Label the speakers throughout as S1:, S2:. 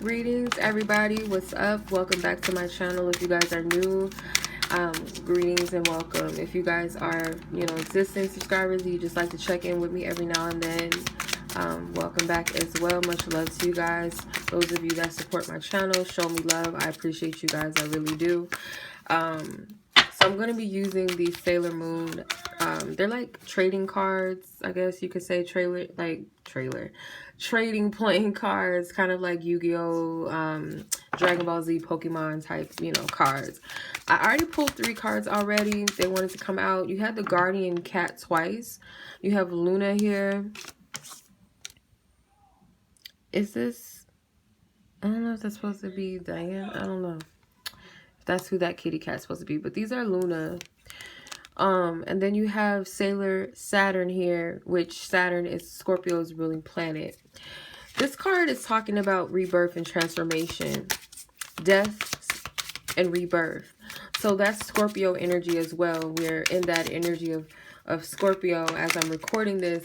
S1: Greetings, everybody. What's up? Welcome back to my channel. If you guys are new, greetings and welcome. If you guys are, existing subscribers, you just like to check in with me every now and then, welcome back as well. Much love to you guys. Those of you that support my channel, show me love. I appreciate you guys. I really do. So I'm going to be using these Sailor Moon. They're like trading cards, I guess you could say. Trading playing cards, kind of like Yu-Gi-Oh, Dragon Ball Z, Pokemon type, cards. I already pulled 3 cards already. They wanted to come out. You had the Guardian Cat twice. You have Luna here. Is this... I don't know if that's supposed to be Diane. I don't know if that's who that kitty cat's supposed to be. But these are Luna. And then you have Sailor Saturn here, which Saturn is Scorpio's ruling planet. This card is talking about rebirth and transformation, death and rebirth. So that's Scorpio energy as well. We're in that energy of Scorpio as I'm recording this.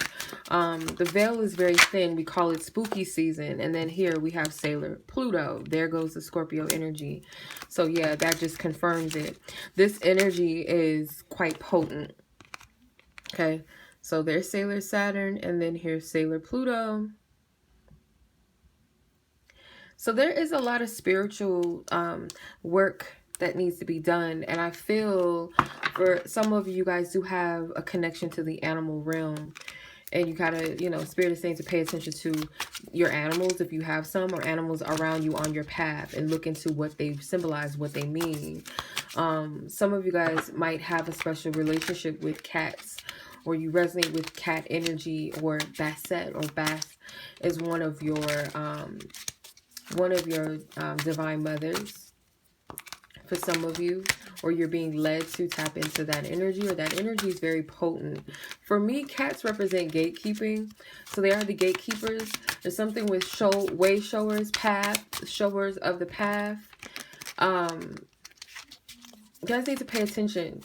S1: The veil is very thin. We call it spooky season. And then here we have Sailor Pluto. There goes the Scorpio energy. So yeah, that just confirms it. This energy is quite potent. Okay, so there's Sailor Saturn, and then here's Sailor Pluto. So there is a lot of spiritual work that needs to be done. And I feel for some of you guys do have a connection to the animal realm. And you gotta, Spirit is saying to pay attention to your animals if you have some, or animals around you on your path, and look into what they symbolize, what they mean. Some of you guys might have a special relationship with cats, or you resonate with cat energy, or Basset or Bath is one of your divine mothers for some of you, or you're being led to tap into that energy, or that energy is very potent. For me, cats represent gatekeeping, so they are the gatekeepers. There's something with way showers, showers of the path. You guys need to pay attention.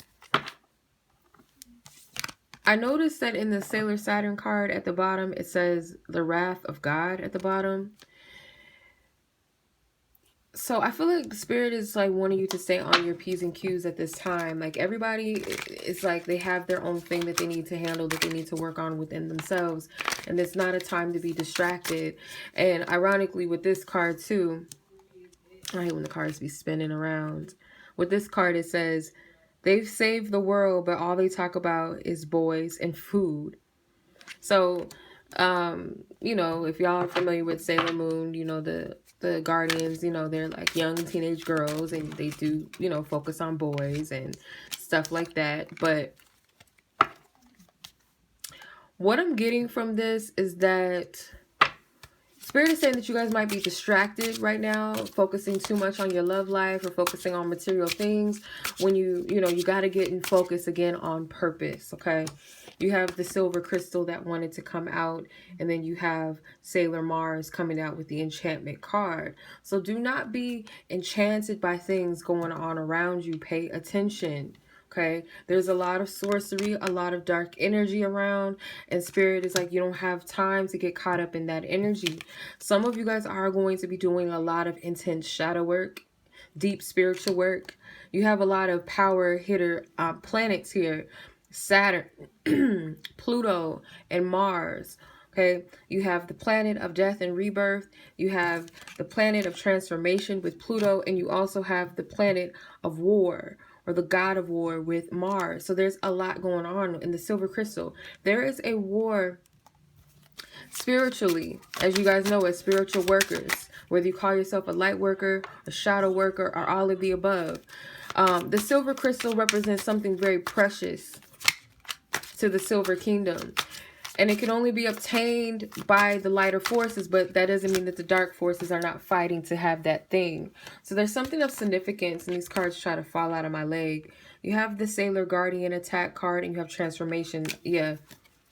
S1: I noticed that in the Sailor Saturn card at the bottom, it says the wrath of God at the bottom. So I feel like Spirit is like wanting you to stay on your P's and Q's at this time. Like everybody is like they have their own thing that they need to handle, that they need to work on within themselves. And it's not a time to be distracted. And ironically with this card too, I hate when the cards be spinning around. With this card it says, they've saved the world, but all they talk about is boys and food. So, if y'all are familiar with Sailor Moon, the Guardians, they're like young teenage girls, and they do, focus on boys and stuff like that. But what I'm getting from this is that Spirit is saying that you guys might be distracted right now, focusing too much on your love life or focusing on material things, when you got to get in focus again on purpose, okay? You have the silver crystal that wanted to come out, and then you have Sailor Mars coming out with the enchantment card. So do not be enchanted by things going on around you. Pay attention. Okay, there's a lot of sorcery, a lot of dark energy around, and Spirit is like, you don't have time to get caught up in that energy. Some of you guys are going to be doing a lot of intense shadow work, deep spiritual work. You have a lot of power hitter planets here, Saturn, Pluto, and Mars. Okay, you have the planet of death and rebirth. You have the planet of transformation with Pluto, and you also have the planet of war, or the god of war, with Mars. So there's a lot going on in the silver crystal. There is a war spiritually, as you guys know, as spiritual workers, whether you call yourself a light worker, a shadow worker, or all of the above. The silver crystal represents something very precious to the silver kingdom. And it can only be obtained by the lighter forces, but that doesn't mean that the dark forces are not fighting to have that thing. So there's something of significance, and these cards try to fall out of my leg. You have the Sailor Guardian attack card, and you have transformation. Yeah.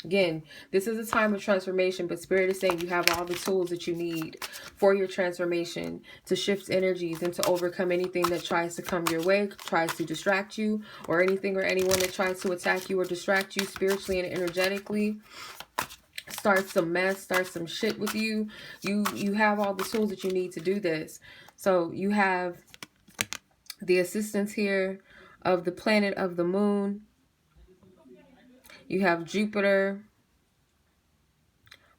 S1: Again, this is a time of transformation, but Spirit is saying you have all the tools that you need for your transformation, to shift energies and to overcome anything that tries to come your way, tries to distract you, or anything or anyone that tries to attack you or distract you spiritually and energetically. start some mess, start some shit with you, you have all the tools that you need to do this. So you have the assistance here of the planet of the moon. You have Jupiter,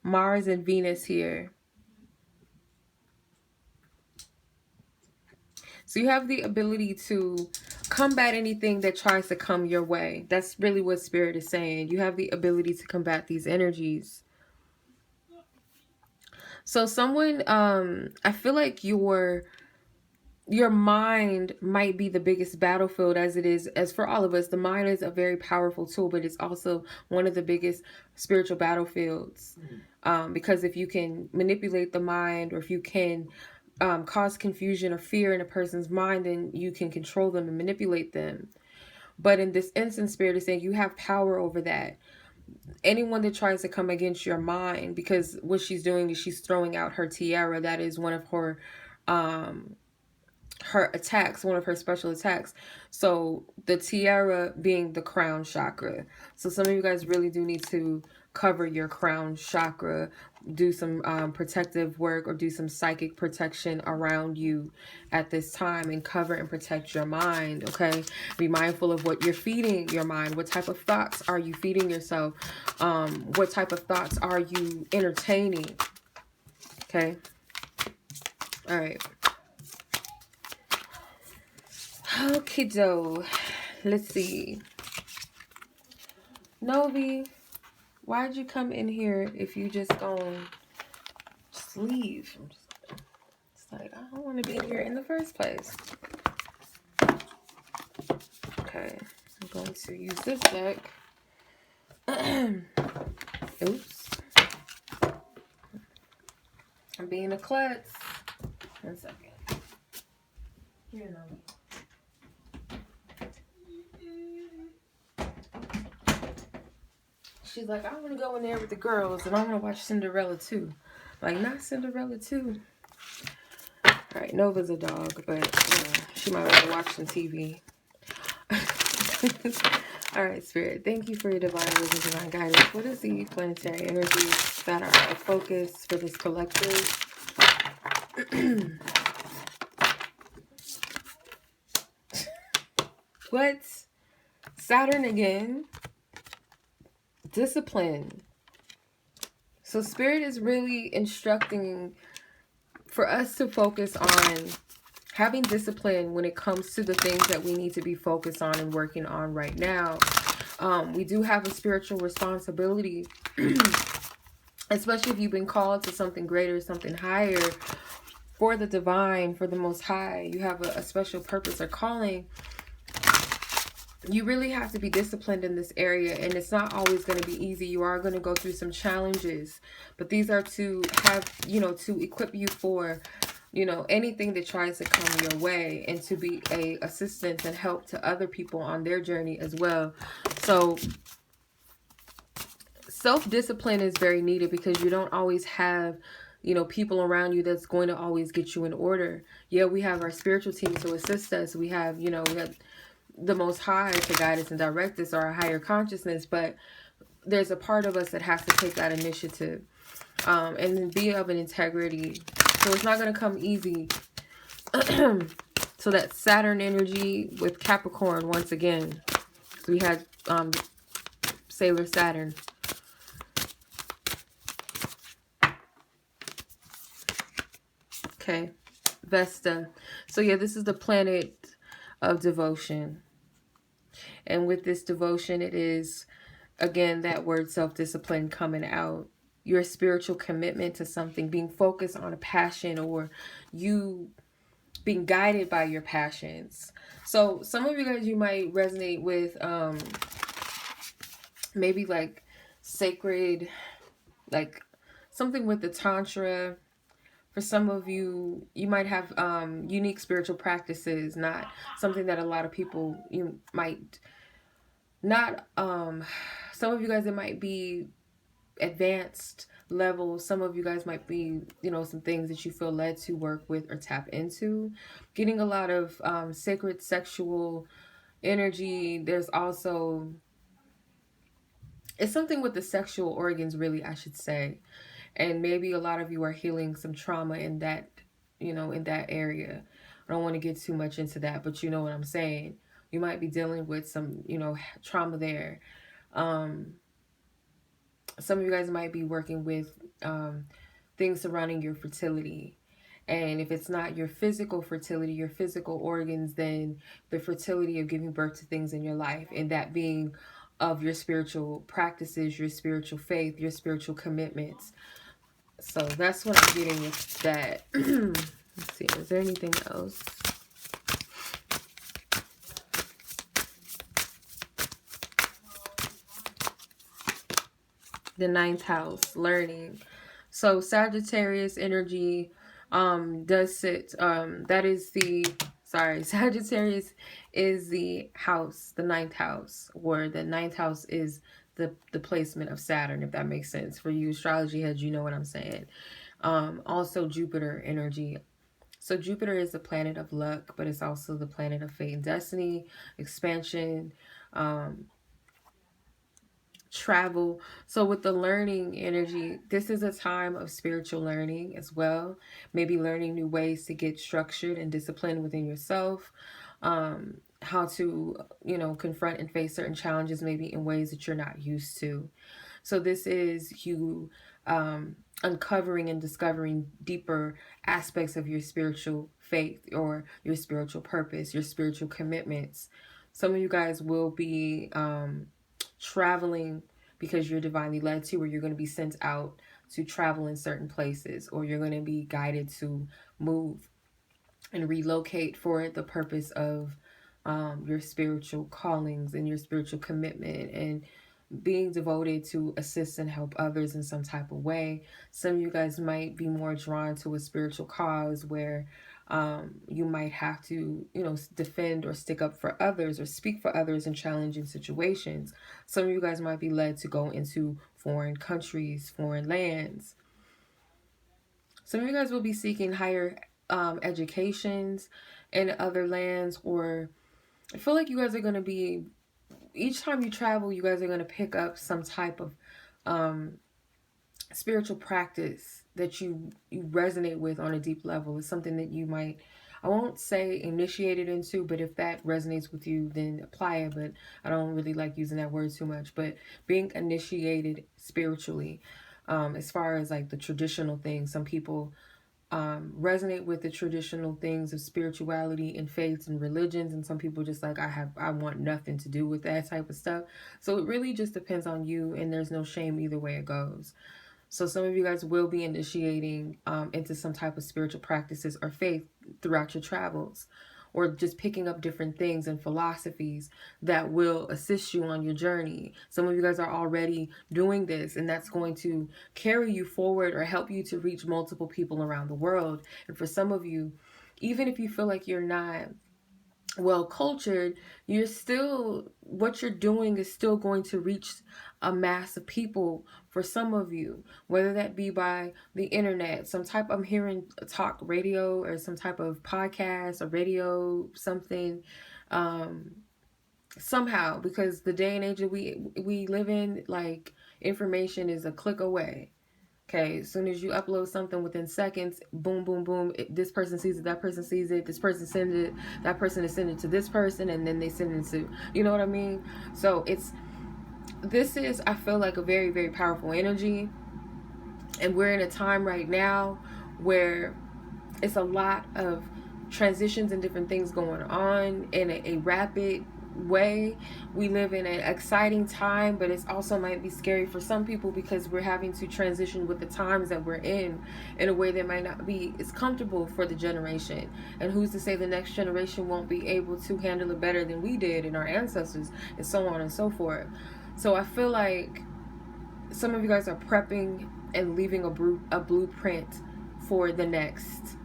S1: Mars, and Venus here. So you have the ability to combat anything that tries to come your way. That's really what Spirit is saying. You have the ability to combat these energies. So someone, I feel like your mind might be the biggest battlefield, as it is, as for all of us. The mind is a very powerful tool, but it's also one of the biggest spiritual battlefields. Because if you can manipulate the mind, or if you can cause confusion or fear in a person's mind, then you can control them and manipulate them. But in this instance, Spirit is saying you have power over that. Anyone that tries to come against your mind, because what she's doing is she's throwing out her tiara. That is one of her attacks, one of her special attacks. So the tiara being the crown chakra. So some of you guys really do need to cover your crown chakra, do some protective work, or do some psychic protection around you at this time, and cover and protect your mind. Okay, be mindful of what you're feeding your mind. What type of thoughts are you feeding yourself? What type of thoughts are you entertaining? Okay, all right. Okay, doe. Let's see. Novi, why'd you come in here if you just gonna just leave? It's like, I don't want to be in here in the first place. Okay, I'm going to use this deck. Oops. I'm being a klutz. 1 second. Here, Novi. She's like, I want to go in there with the girls, and I want to watch Cinderella too. Like, not Cinderella too. All right, Nova's a dog, but she might want to watch some TV. All right, Spirit, thank you for your divine wisdom, divine guidance. What is the planetary energies that are a focus for this collective? What? Saturn again. Discipline. So Spirit is really instructing for us to focus on having discipline when it comes to the things that we need to be focused on and working on right now. We do have a spiritual responsibility, especially if you've been called to something greater, something higher, for the divine, for the Most High. You have a special purpose or calling. You really have to be disciplined in this area, and it's not always going to be easy. You are going to go through some challenges, but these are to have, to equip you for, anything that tries to come your way, and to be a assistance and help to other people on their journey as well. So self-discipline is very needed, because you don't always have, people around you that's going to always get you in order. Yeah, we have our spiritual team to assist us. We have, we have the Most High to guide us and direct us, or our higher consciousness, but there's a part of us that has to take that initiative and be of an integrity. So it's not going to come easy. So that Saturn energy with Capricorn once again. So we had Sailor Saturn. Okay, Vesta. So yeah, this is the planet of devotion, and with this devotion, it is again that word self-discipline coming out. Your spiritual commitment to something, being focused on a passion, or you being guided by your passions. So some of you guys, you might resonate with maybe like sacred, like something with the Tantra. For some of you, you might have unique spiritual practices, not something that a lot of people, you might not, some of you guys, it might be advanced levels. Some of you guys might be, some things that you feel led to work with or tap into. Getting a lot of sacred sexual energy. There's also, it's something with the sexual organs, really, I should say. And maybe a lot of you are healing some trauma in that, in that area. I don't want to get too much into that, but you know what I'm saying. You might be dealing with some, trauma there. Some of you guys might be working with things surrounding your fertility. And if it's not your physical fertility, your physical organs, then the fertility of giving birth to things in your life, and that being of your spiritual practices, your spiritual faith, your spiritual commitments. So that's what I'm getting with that. Let's see, is there anything else? The 9th house, learning. So Sagittarius energy does sit, that is the, Sagittarius is the house, the 9th house, where the 9th house is the placement of Saturn, if that makes sense. For you astrology heads, you know what I'm saying. Also Jupiter energy. So Jupiter is the planet of luck, but it's also the planet of fate and destiny, expansion, travel. So with the learning energy, this is a time of spiritual learning as well. Maybe learning new ways to get structured and disciplined within yourself. How to, confront and face certain challenges maybe in ways that you're not used to. So this is you uncovering and discovering deeper aspects of your spiritual faith or your spiritual purpose, your spiritual commitments. Some of you guys will be traveling because you're divinely led to, or you're going to be sent out to travel in certain places, or you're going to be guided to move and relocate for the purpose of your spiritual callings and your spiritual commitment, and being devoted to assist and help others in some type of way. Some of you guys might be more drawn to a spiritual cause where you might have to, defend or stick up for others or speak for others in challenging situations. Some of you guys might be led to go into foreign countries, foreign lands. Some of you guys will be seeking higher educations in other lands, or I feel like you guys are going to be, each time you travel, you guys are going to pick up some type of spiritual practice that you resonate with on a deep level. It's something that you might, I won't say initiated into, but if that resonates with you, then apply it. But I don't really like using that word too much. But being initiated spiritually, as far as like the traditional things, some people resonate with the traditional things of spirituality and faiths and religions, and some people just like, I want nothing to do with that type of stuff. So it really just depends on you, and there's no shame either way it goes. So some of you guys will be initiating into some type of spiritual practices or faith throughout your travels, or just picking up different things and philosophies that will assist you on your journey. Some of you guys are already doing this, and that's going to carry you forward or help you to reach multiple people around the world. And for some of you, even if you feel like you're not well cultured, you're still, what you're doing is still going to reach a mass of people. For some of you, whether that be by the internet, some type, I'm hearing talk radio or some type of podcast or radio, something, somehow, because the day and age that we live in, like, information is a click away. Okay, as soon as you upload something, within seconds, boom, boom, boom, this person sees it, that person sees it, this person sends it, that person is sending it to this person, and then they send it to, you know what I mean? So this is, I feel like, a very, very powerful energy. And we're in a time right now where it's a lot of transitions and different things going on in a rapid way. We live in an exciting time, but it also might be scary for some people because we're having to transition with the times that we're in a way that might not be as comfortable for the generation. And who's to say the next generation won't be able to handle it better than we did and our ancestors, and so on and so forth. So I feel like some of you guys are prepping and leaving a blueprint for the next,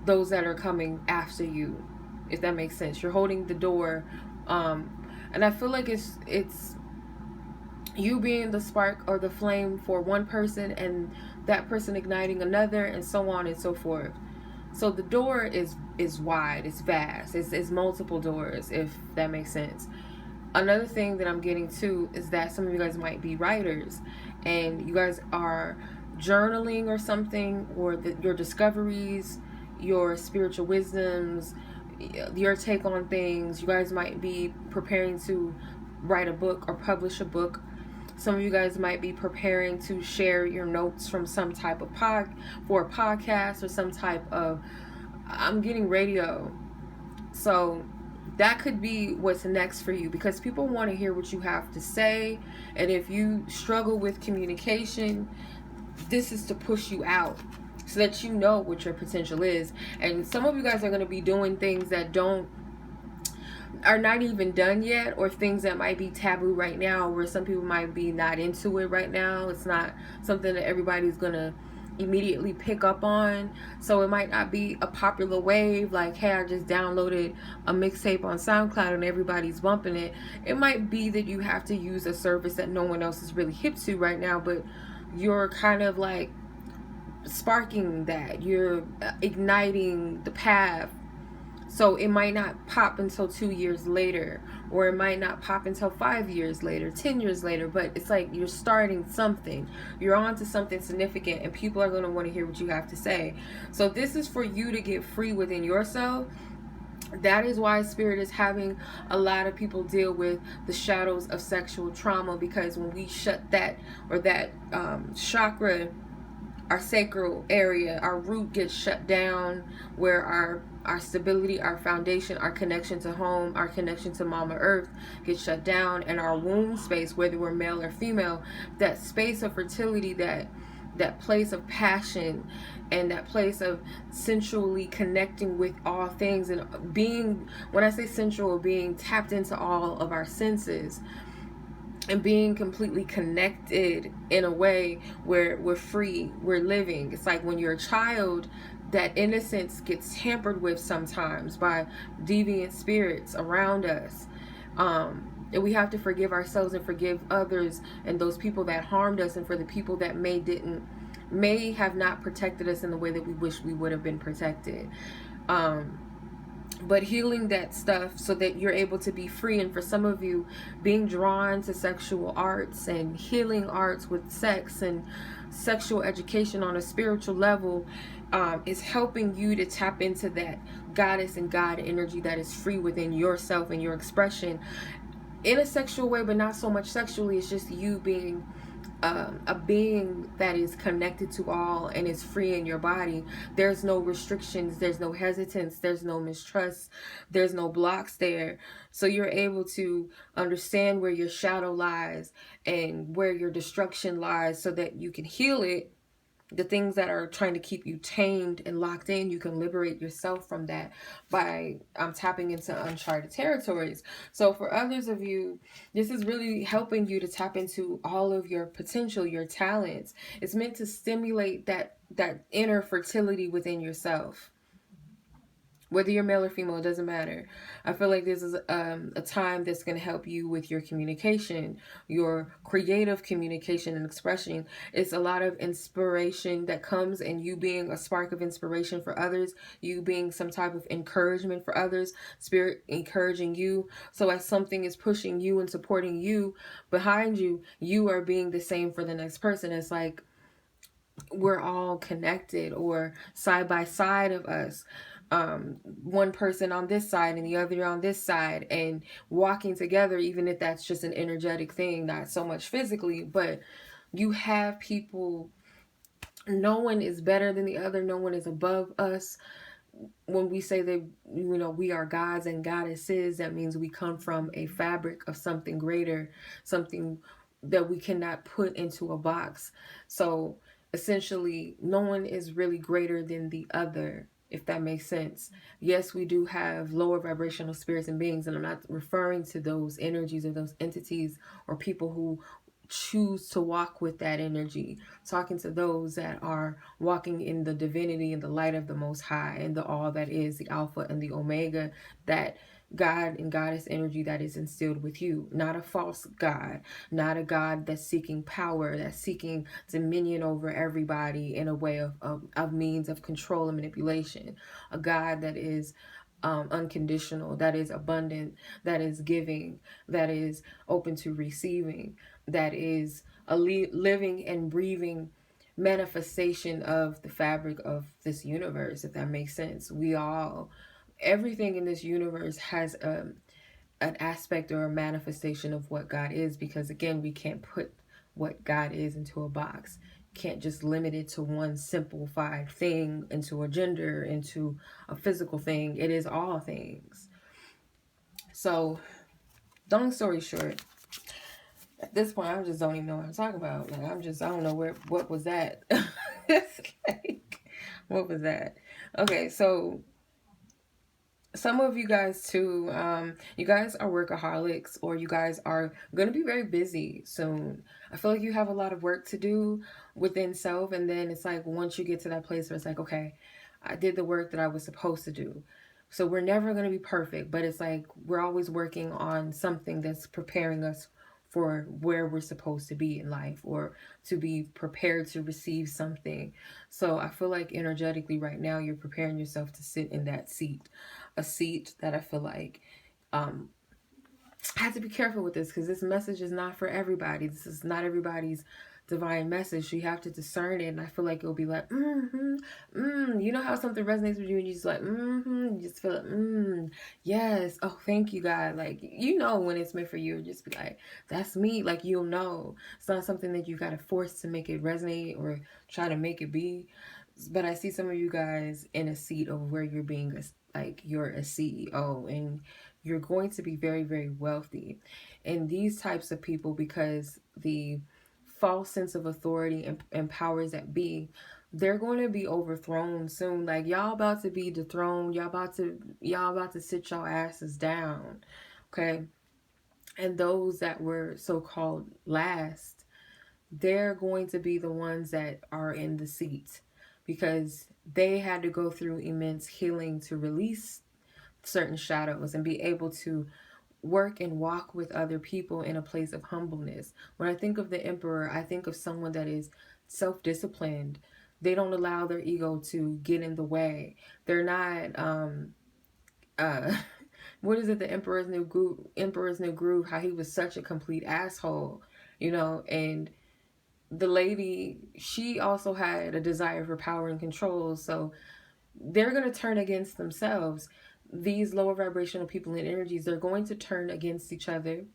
S1: those that are coming after you, if that makes sense. You're holding the door, and I feel like it's you being the spark or the flame for one person, and that person igniting another, and so on and so forth. So the door is wide, it's vast, it's multiple doors, if that makes sense. Another thing that I'm getting to is that some of you guys might be writers, and you guys are journaling or something, or your discoveries, your spiritual wisdoms, your take on things. You guys might be preparing to write a book or publish a book. Some of you guys might be preparing to share your notes from some type of for a podcast or some type of, I'm getting radio. So that could be what's next for you, because people want to hear what you have to say. And if you struggle with communication, this is to push you out so that you know what your potential is. And some of you guys are going to be doing things that are not even done yet, or things that might be taboo right now, where some people might be not into it right now. It's not something that everybody's going to immediately pick up on. So it might not be a popular wave like, hey, I just downloaded a mixtape on SoundCloud and everybody's bumping it. It might be that you have to use a service that no one else is really hip to right now, but you're kind of like sparking that, you're igniting the path. So it might not pop until 2 years later, or it might not pop until 5 years later, 10 years later, but it's like you're starting something. You're on to something significant, and people are going to want to hear what you have to say. So this is for you to get free within yourself. That is why Spirit is having a lot of people deal with the shadows of sexual trauma, because when we shut that, or that chakra, our sacral area, our root gets shut down, where our stability, our foundation, our connection to home, our connection to Mama Earth gets shut down, and our womb space, whether we're male or female, that space of fertility, that place of passion, and that place of sensually connecting with all things, and being, when I say sensual, being tapped into all of our senses, and being completely connected in a way where we're free, we're living. It's like when you're a child, that innocence gets tampered with sometimes by deviant spirits around us. And we have to forgive ourselves and forgive others, and those people that harmed us, and for the people that may have not protected us in the way that we wish we would have been protected. But healing that stuff so that you're able to be free. And for some of you, being drawn to sexual arts and healing arts with sex and sexual education on a spiritual level is helping you to tap into that goddess and God energy that is free within yourself and your expression in a sexual way, but not so much sexually. It's just you being a being that is connected to all and is free in your body. There's no restrictions, there's no hesitance, there's no mistrust, there's no blocks there. So you're able to understand where your shadow lies and where your destruction lies, so that you can heal it. The things that are trying to keep you tamed and locked in, you can liberate yourself from that by tapping into uncharted territories. So for others of you, this is really helping you to tap into all of your potential, your talents. It's meant to stimulate that inner fertility within yourself. Whether you're male or female, it doesn't matter. I feel like this is a time that's going to help you with your communication, your creative communication and expression. It's a lot of inspiration that comes, and you being a spark of inspiration for others, you being some type of encouragement for others, Spirit encouraging you. So as something is pushing you and supporting you behind you, you are being the same for the next person. It's like we're all connected, or side by side of us. One person on this side and the other on this side, and walking together, even if that's just an energetic thing, not so much physically, but you have people. No one is better than the other. No one is above us. When we say that, we are gods and goddesses, that means we come from a fabric of something greater, something that we cannot put into a box. So essentially, no one is really greater than the other, if that makes sense. Yes, we do have lower vibrational spirits and beings, and I'm not referring to those energies or those entities or people who choose to walk with that energy. Talking to those that are walking in the divinity and the light of the Most High and the all that is, the Alpha and the Omega, that God and Goddess energy that is instilled with you. Not a false God, not a God that's seeking power, that's seeking dominion over everybody in a way of means of control and manipulation. A God that is unconditional, that is abundant, that is giving, that is open to receiving, that is a living and breathing manifestation of the fabric of this universe, if that makes sense. Everything in this universe has an aspect or a manifestation of what God is, because again, we can't put what God is into a box. Can't just limit it to one simplified thing, into a gender, into a physical thing. It is all things. So, long story short, at this point, I just don't even know what I'm talking about. Like, I don't know what was that? Like, what was that? Okay, so some of you guys too, you guys are workaholics, or you guys are going to be very busy soon. I feel like you have a lot of work to do within self, and then it's like once you get to that place where it's like, okay, I did the work that I was supposed to do. So we're never going to be perfect, but it's like we're always working on something that's preparing us for where we're supposed to be in life, or to be prepared to receive something. So I feel like energetically right now you're preparing yourself to sit in that seat, a seat that I feel like I have to be careful with this, because this message is not for everybody. This is not everybody's divine message. So you have to discern it, and I feel like it'll be like, you know how something resonates with you and you just like, you just feel it, yes, oh, thank you, God. Like, you know when it's meant for you, and just be like, that's me. Like, you'll know. It's not something that you got to force to make it resonate or try to make it be. But I see some of you guys in a seat of where you're being like you're a CEO, and you're going to be very, very wealthy. And these types of people, because the false sense of authority and powers that be, they're going to be overthrown soon. Like, y'all about to be dethroned. Y'all about to sit y'all asses down. Okay. And those that were so-called last, they're going to be the ones that are in the seat, because they had to go through immense healing to release certain shadows and be able to work and walk with other people in a place of humbleness. When I think of the emperor, I think of someone that is self-disciplined. They don't allow their ego to get in the way. They're not what is it, the Emperor's New Groove, how he was such a complete asshole, and the lady, she also had a desire for power and control. So they're going to turn against themselves. These lower vibrational people and energies, they're going to turn against each other.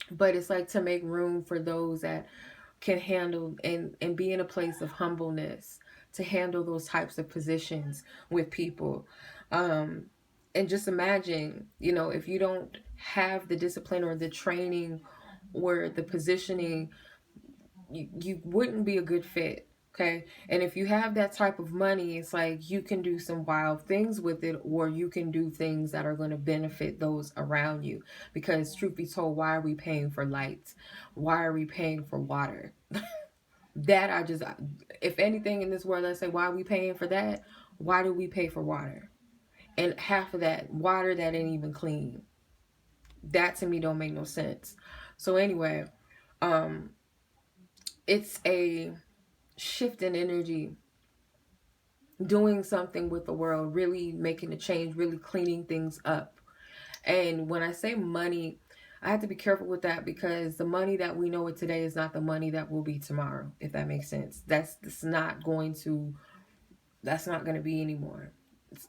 S1: But it's like to make room for those that can handle and be in a place of humbleness to handle those types of positions with people. And just imagine, if you don't have the discipline or the training or the positioning, you wouldn't be a good fit. Okay. And if you have that type of money, it's like you can do some wild things with it, or you can do things that are going to benefit those around you. Because truth be told, why are we paying for lights? Why are we paying for water? If anything in this world, let's say, why are we paying for that? Why do we pay for water? And half of that water that ain't even clean. That to me don't make no sense. So anyway, it's a shift in energy, doing something with the world, really making a change, really cleaning things up. And when I say money, I have to be careful with that, because the money that we know it today is not the money that will be tomorrow, if that makes sense. That's not going to be anymore.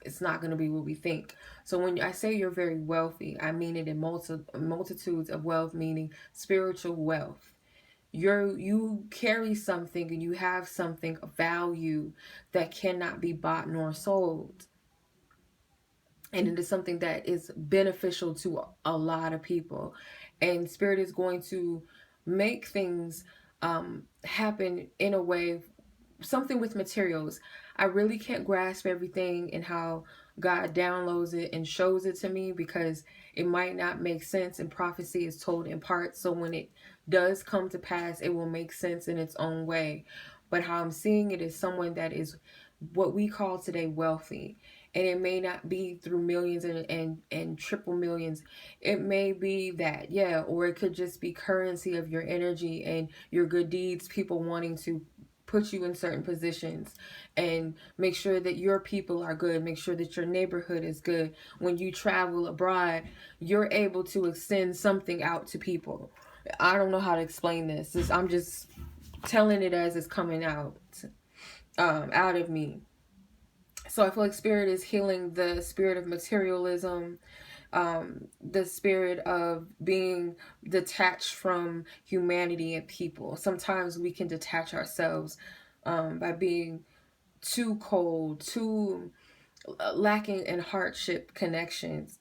S1: It's not going to be what we think. So when I say you're very wealthy, I mean it in multitudes of wealth, meaning spiritual wealth. You carry something, and you have something of value that cannot be bought nor sold. And it is something that is beneficial to a lot of people. And Spirit is going to make things happen in a way, something with materials. I really can't grasp everything and how God downloads it and shows it to me, because it might not make sense, and prophecy is told in part. So when it does come to pass, it will make sense in its own way. But how I'm seeing it is someone that is what we call today wealthy. And it may not be through millions and triple millions. It may be that, yeah, or it could just be currency of your energy and your good deeds, people wanting to put you in certain positions and make sure that your people are good, make sure that your neighborhood is good. When you travel abroad, you're able to extend something out to people. I don't know how to explain this. I'm just telling it as it's coming out of me. So I feel like spirit is healing the spirit of materialism, the spirit of being detached from humanity and people. Sometimes we can detach ourselves by being too cold, too lacking in hardship connections.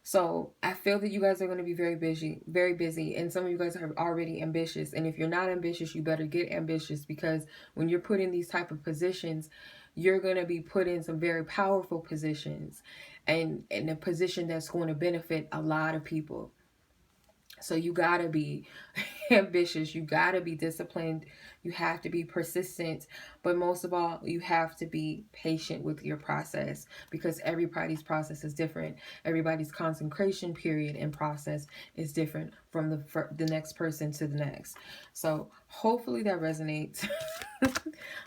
S1: So I feel that you guys are going to be very busy, and some of you guys are already ambitious. And if you're not ambitious, you better get ambitious, because when you're put in these type of positions, you're going to be put in some very powerful positions, and in a position that's going to benefit a lot of people. So you gotta be ambitious, you gotta be disciplined, you have to be persistent, but most of all, you have to be patient with your process, because everybody's process is different. Everybody's consecration period and process is different from the next person to the next. So hopefully that resonates.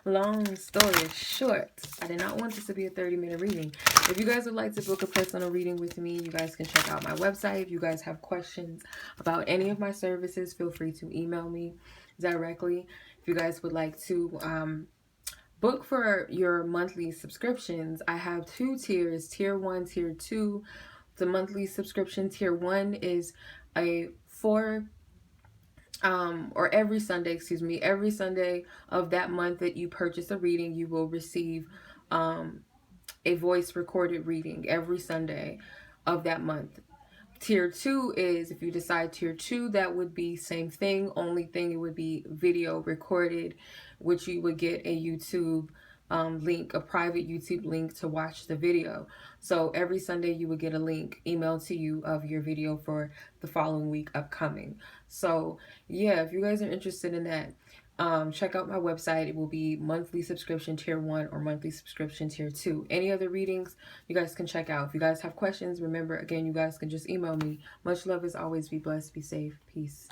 S1: Long story short, I did not want this to be a 30-minute reading. If you guys would like to book a personal reading with me, you guys can check out my website. If you guys have questions about any of my services, feel free to email me directly. If you guys would like to book for your monthly subscriptions, I have 2 tiers, tier 1, tier 2. The monthly subscription tier 1 is a or every Sunday of that month that you purchase a reading, you will receive a voice recorded reading every Sunday of that month. Tier 2 is, if you decide tier 2, that would be same thing. Only thing, it would be video recorded, which you would get a YouTube link, a private YouTube link to watch the video. So every Sunday you would get a link emailed to you of your video for the following week upcoming. So yeah, if you guys are interested in that, check out my website. It will be monthly subscription tier 1 or monthly subscription tier 2. Any other readings you guys can check out. If you guys have questions, remember, again, you guys can just email me. Much love as always. Be blessed, be safe, peace.